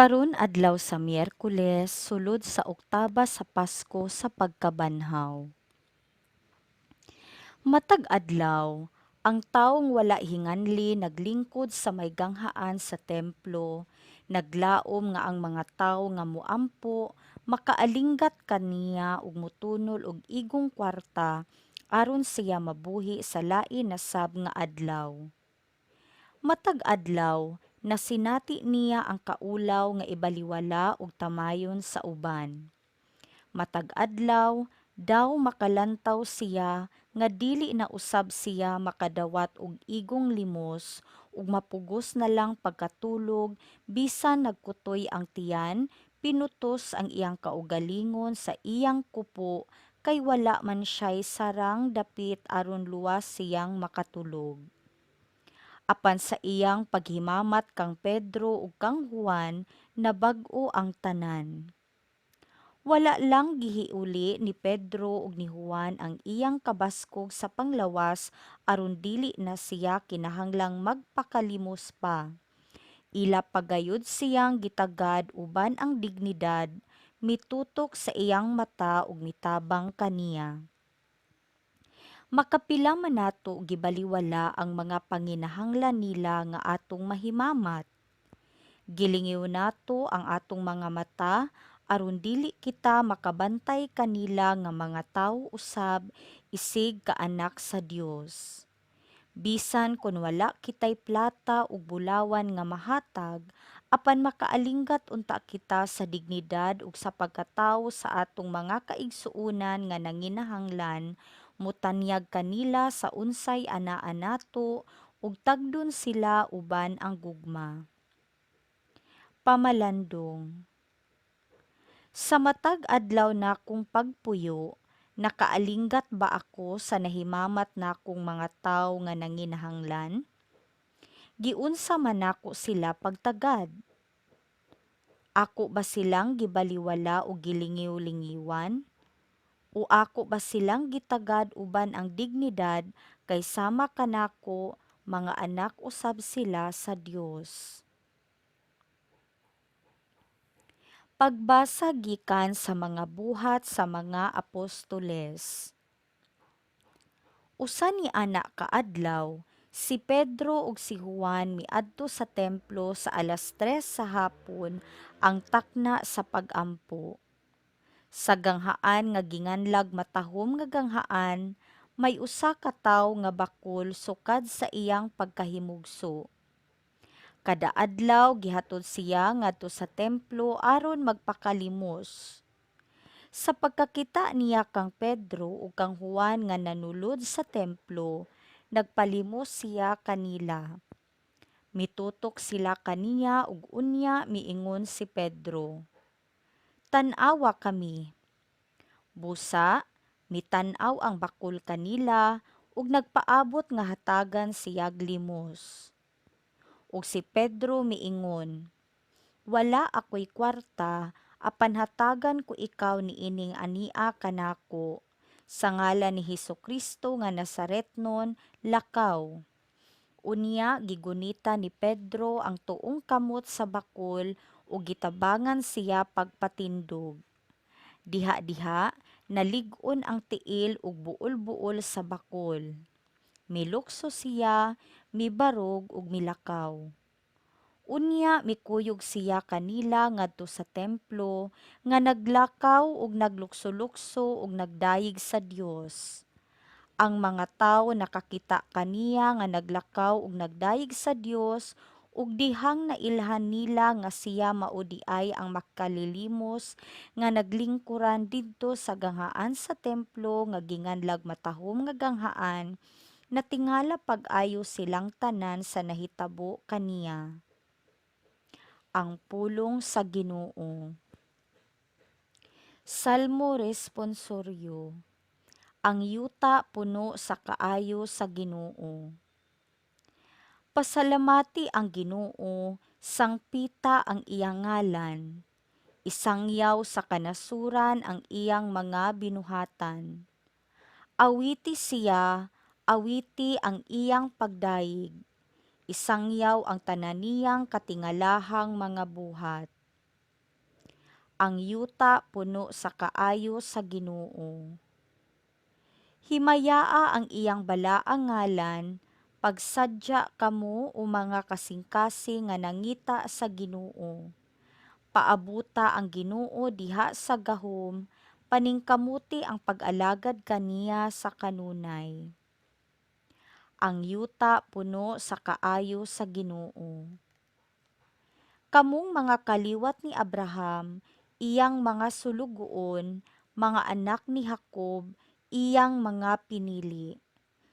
Karon adlaw sa Miyerkules, sulod sa oktaba sa Pasko sa pagkabanhaw. Matag adlaw, ang tawong wala hinganli naglingkod sa may ganghaan sa templo, naglaom nga ang mga tawo nga muampo makaalinggat kaniya ug mutunol og igong kwarta aron siya mabuhi sa lain na sab nga adlaw. Matag adlaw, nasinati niya ang kaulaw nga ibaliwala og tamayon sa uban. Matag adlaw, daw makalantaw siya nga dili na usab siya makadawat og igong limos ug mapugos na lang pagkatulog bisan nagkutoy ang tiyan, pinutos ang iyang kaugalingon sa iyang kupo kay wala man siya'y sarang dapit aron luwas siyang makatulog. Apan sa iyang paghimamat kang Pedro ug kang Juan, nabag-o ang tanan. Wala lang gihiuli ni Pedro ug ni Juan ang iyang kabaskog sa panglawas aron dili na siya kinahanglang magpakalimos pa. Ila pagayod siyang gitagad uban ang dignidad, mitutok sa iyang mata ug mitabang kaniya. Makapila man nato gibaliwala ang mga panginahanglan nila nga atong mahimamat. Gilingiw nato ang atong mga mata aron dili kita makabantay kanila nga mga tawo usab isig kaanak sa Dios. Bisan kun wala kitay plata ug bulawan nga mahatag, apan makaalinggat unta kita sa dignidad ug sa pagkatawo sa atong mga kaigsuonan nga nanginahanglan, mutanyag kanila sa unsay anaa nato ug tagdon sila uban ang gugma. Pamalandong. Sa matag adlaw nakong pagpuyo, nakaalinggat ba ako sa nahimamat nakong mga tawo nga nanginahanglan? Giunsa man nako sila pagtagad? Ako ba silang gibaliwala o gilingiw-lingiwan? O ako ba silang gitagad uban ang dignidad kay sama kanako mga anak usab sila sa Dios? Pagbasa gikan sa mga buhat sa mga apostoles. Usa ni ana kaadlaw, si Pedro ug si Juan miadto sa templo sa alas 3 sa hapon ang takna sa pag-ampo. Sa ganghaan nga ginganlag matahom nga ganghaan, may usa ka tawo nga bakul sukad sa iyang pagkahimugso. Kada adlaw gihatod siya ngadto sa templo aron magpakalimos. Sa pagkakita niya kang Pedro ug kang Juan nga nanulod sa templo, nagpalimos siya kanila. Mitutok sila kaniya ug unya miingon si Pedro, "Tan-awa kami." Busa, mitan-aw ang bakul kanila ug nagpaabot nga hatagan siyag limos. Ug si Pedro miingon, "Wala ako'y kwarta, apan hatagan ko ikaw niining ania kanako. Sa ngalan ni Hesukristo nga Nazaretnon, lakaw." Unya gigunita ni Pedro ang tuong kamot sa bakul ug gitabangan siya pagpatindog. Diha-diha nalig-on ang tiil ug buol-buol sa bakul. Milukso siya, mibarog ug milakaw. Unya mikuyog siya kanila ngadto sa templo nga naglakaw ug naglukso-lukso ug nagdayeg sa Dios. Ang mga tawo nakakita kaniya nga naglakaw ug nagdayeg sa Dios ug dihang nailhan nila nga siya mao di ay ang makalilimos nga naglingkuran didto sa ganghaan sa templo nga ginganlag matahom nga ganghaan, natingala pag-ayo silang tanan sa nahitabo kaniya. Ang pulong sa Ginoo. Salmo responsoryo. Ang yuta puno sa kaayo sa Ginoo. Pasalamati ang Ginoo, sangpita ang iyang ngalan. Isangyaw sa kanasuran ang iyang mga binuhatan. Awiti siya, awiti ang iyang pagdayeg. Isangyaw ang tananiyang katingalahang mga buhat. Ang yuta puno sa kaayo sa Ginoo. Himayaa ang iyang balaang ngalan, pagsadya kamo o mga kasing-kasing nga nangita sa Ginoo. Paabuta ang Ginoo diha sa gahom, paningkamuti ang pag-alagad kaniya sa kanunay. Ang yuta puno sa kaayo sa Ginoo. Kamong mga kaliwat ni Abraham, iyang mga sulugoon, mga anak ni Jacob, iyang mga pinili.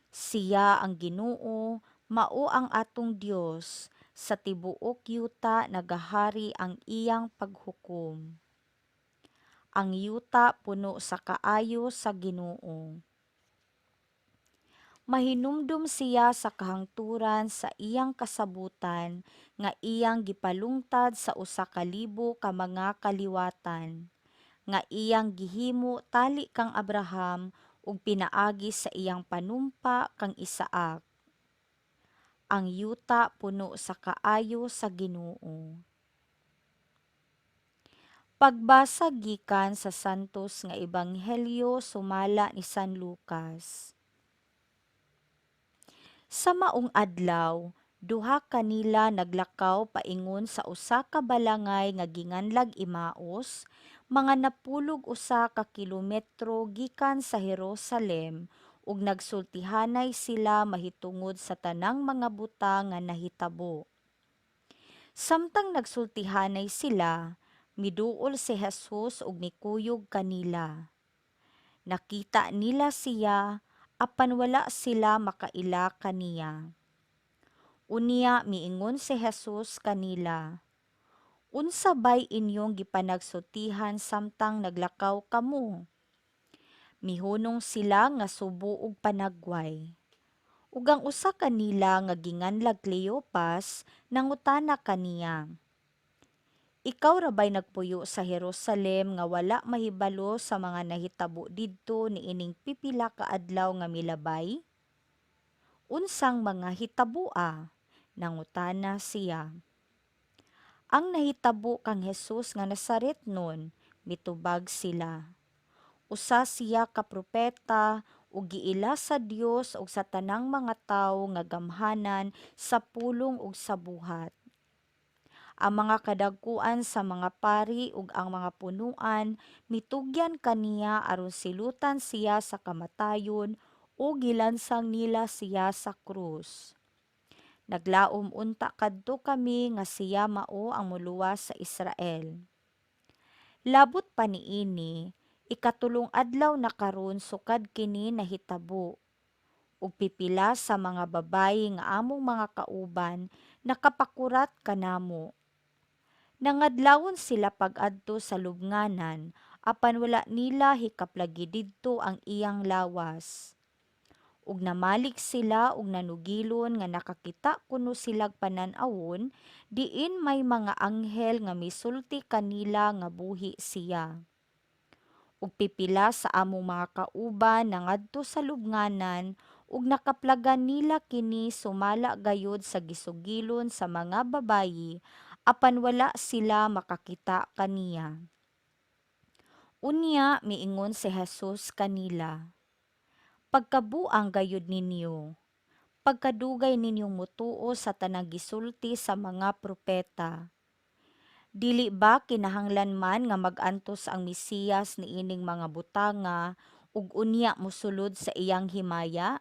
Siya ang Ginoo, mao ang atong Dios, sa tibuok yuta nagahari ang iyang paghukom. Ang yuta puno sa kaayo sa Ginoo. Mahinumdum siya sa kahangturan sa iyang kasabutan nga iyang gipalungtad sa usa ka libo ka mga kaliwatan, nga iyang gihimo tali kang Abraham ug pinaagi sa iyang panumpa kang Isaac. Ang yuta puno sa kaayo sa Ginoo. Pagbasa gikan sa santos nga ebanghelyo sumala ni San Lucas. Sa maong adlaw, duha kanila naglakaw paingon sa usa ka balangay nga ginganlag Imaus, mga napulog usa ka kilometro gikan sa Jerusalem, ug nagsultihanay sila mahitungod sa tanang mga butang nga nahitabo. Samtang nagsultihanay sila, miduol si Jesus ug mikuyog kanila. Nakita nila siya, apan wala sila makaila kaniya. Unya miingon si Jesus kanila, "Unsa bay inyong gipanagsultihan samtang naglakaw kamo?" Mihunong sila nga subo ug panagway. Ug ang usa kanila nga ginganlag Cleopas nangutana kaniya, "Ikaw ra bay nagpuyo sa Jerusalem nga wala mahibalo sa mga nahitabo didto niining pipila ka adlaw nga milabay?" "Unsang mga hitaboa?" nangutana siya. "Ang nahitabo kang Hesus nga Nazaretnon," mitubag sila. "Usa siya ka propeta ug giila sa Dios ug sa tanang mga tawo nga gamhanan sa pulong ug sa buhat. Ang mga kadagkuan sa mga pari ug ang mga punuan mitugyan kaniya aron silutan siya sa kamatayon o gilansang nila siya sa krus. Naglaom unta kadto kami nga siya mao ang moluwas sa Israel. Labot pa niini, ikatulong adlaw na karon sukad kini nahitabo, ug pipila sa mga babayi nga among mga kauban nakapakurat kanamo. Nangadlawon sila pag-adto sa lubnganan, apan wala nila hikaplagi didto ang iyang lawas. Ug namalik sila ug nanugilon nga nakakita kuno silag panan-awon diin may mga anghel nga misulti kanila nga buhi siya. Ug pipila sa among mga kauban nangadto sa lubnganan ug nakaplagan nila kini sumala gayud sa gisugilon sa mga babayi apan wala sila makakita kaniya. Unya miingon si Jesus kanila, "Pagkabuang gayud ninyo, pagkadugay ninyong mutuo sa tanang gisulti sa mga propeta. Dili ba kinahanglan man nga mag-antos ang Mesiyas niining mga butanga ug unya mosulod sa iyang himaya?"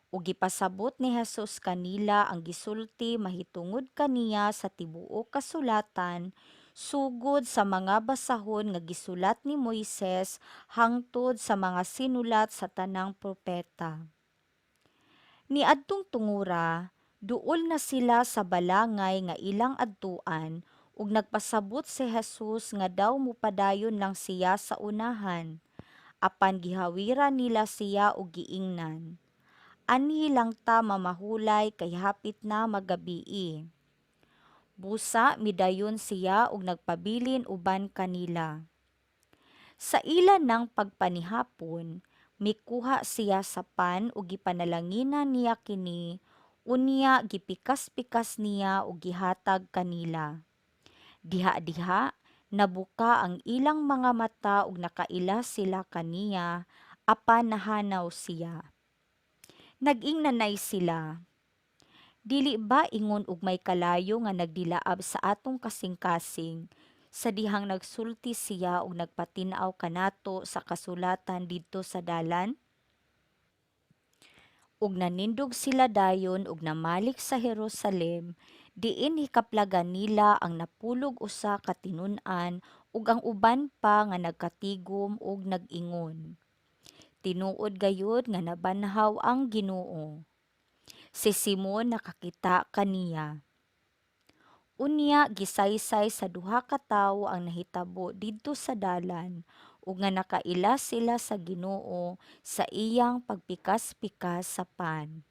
Ug gipasabot ni Jesus kanila ang gisulti mahitungod kaniya sa tibuok kasulatan sugod sa mga basahon nga gisulat ni Moises hangtod sa mga sinulat sa tanang propeta. Niadtong tungura, duol na sila sa balangay nga ilang adtuan ug nagpasabot si Jesus nga daw mupadayon lang siya sa unahan, apan gihawiran nila siya og giingnan. "Anhi lang ta mamahulay kay hapit na magabii." Busa midayon siya ug nagpabilin uban kanila. Sa ila ng pagpanihapon, mikuha siya sa pan ug gipanalanginan niya kini, unya gipikas-pikas niya ug gihatag kanila. Diha-diha Nabuka ang ilang mga mata ug nakaila sila kaniya, apan nahanaw siya. Nag-ing nanay sila. Dili ba ingon ug may kalayo nga nagdilaab sa atong kasing-kasing, sa dihang nagsulti siya ug nagpatin-aw kanato sa kasulatan didto sa dalan? Ug nanindog sila dayon ug namalik sa Jerusalem, diin hikaplagan nila ang napulog usa ka tinun-an ug ang uban pa nga nagkatigom ug nag-ingon. Tinuod gayud nga nabanhaw ang Ginoo. Si Simon nakakita kaniya. Unya gisaysay sa duha ka tawo ang nahitabo didto sa dalan ug nga nakaila sila sa Ginoo sa iyang pagpikas-pikas sa pan.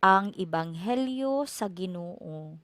Ang Ebanghelyo sa Ginoo.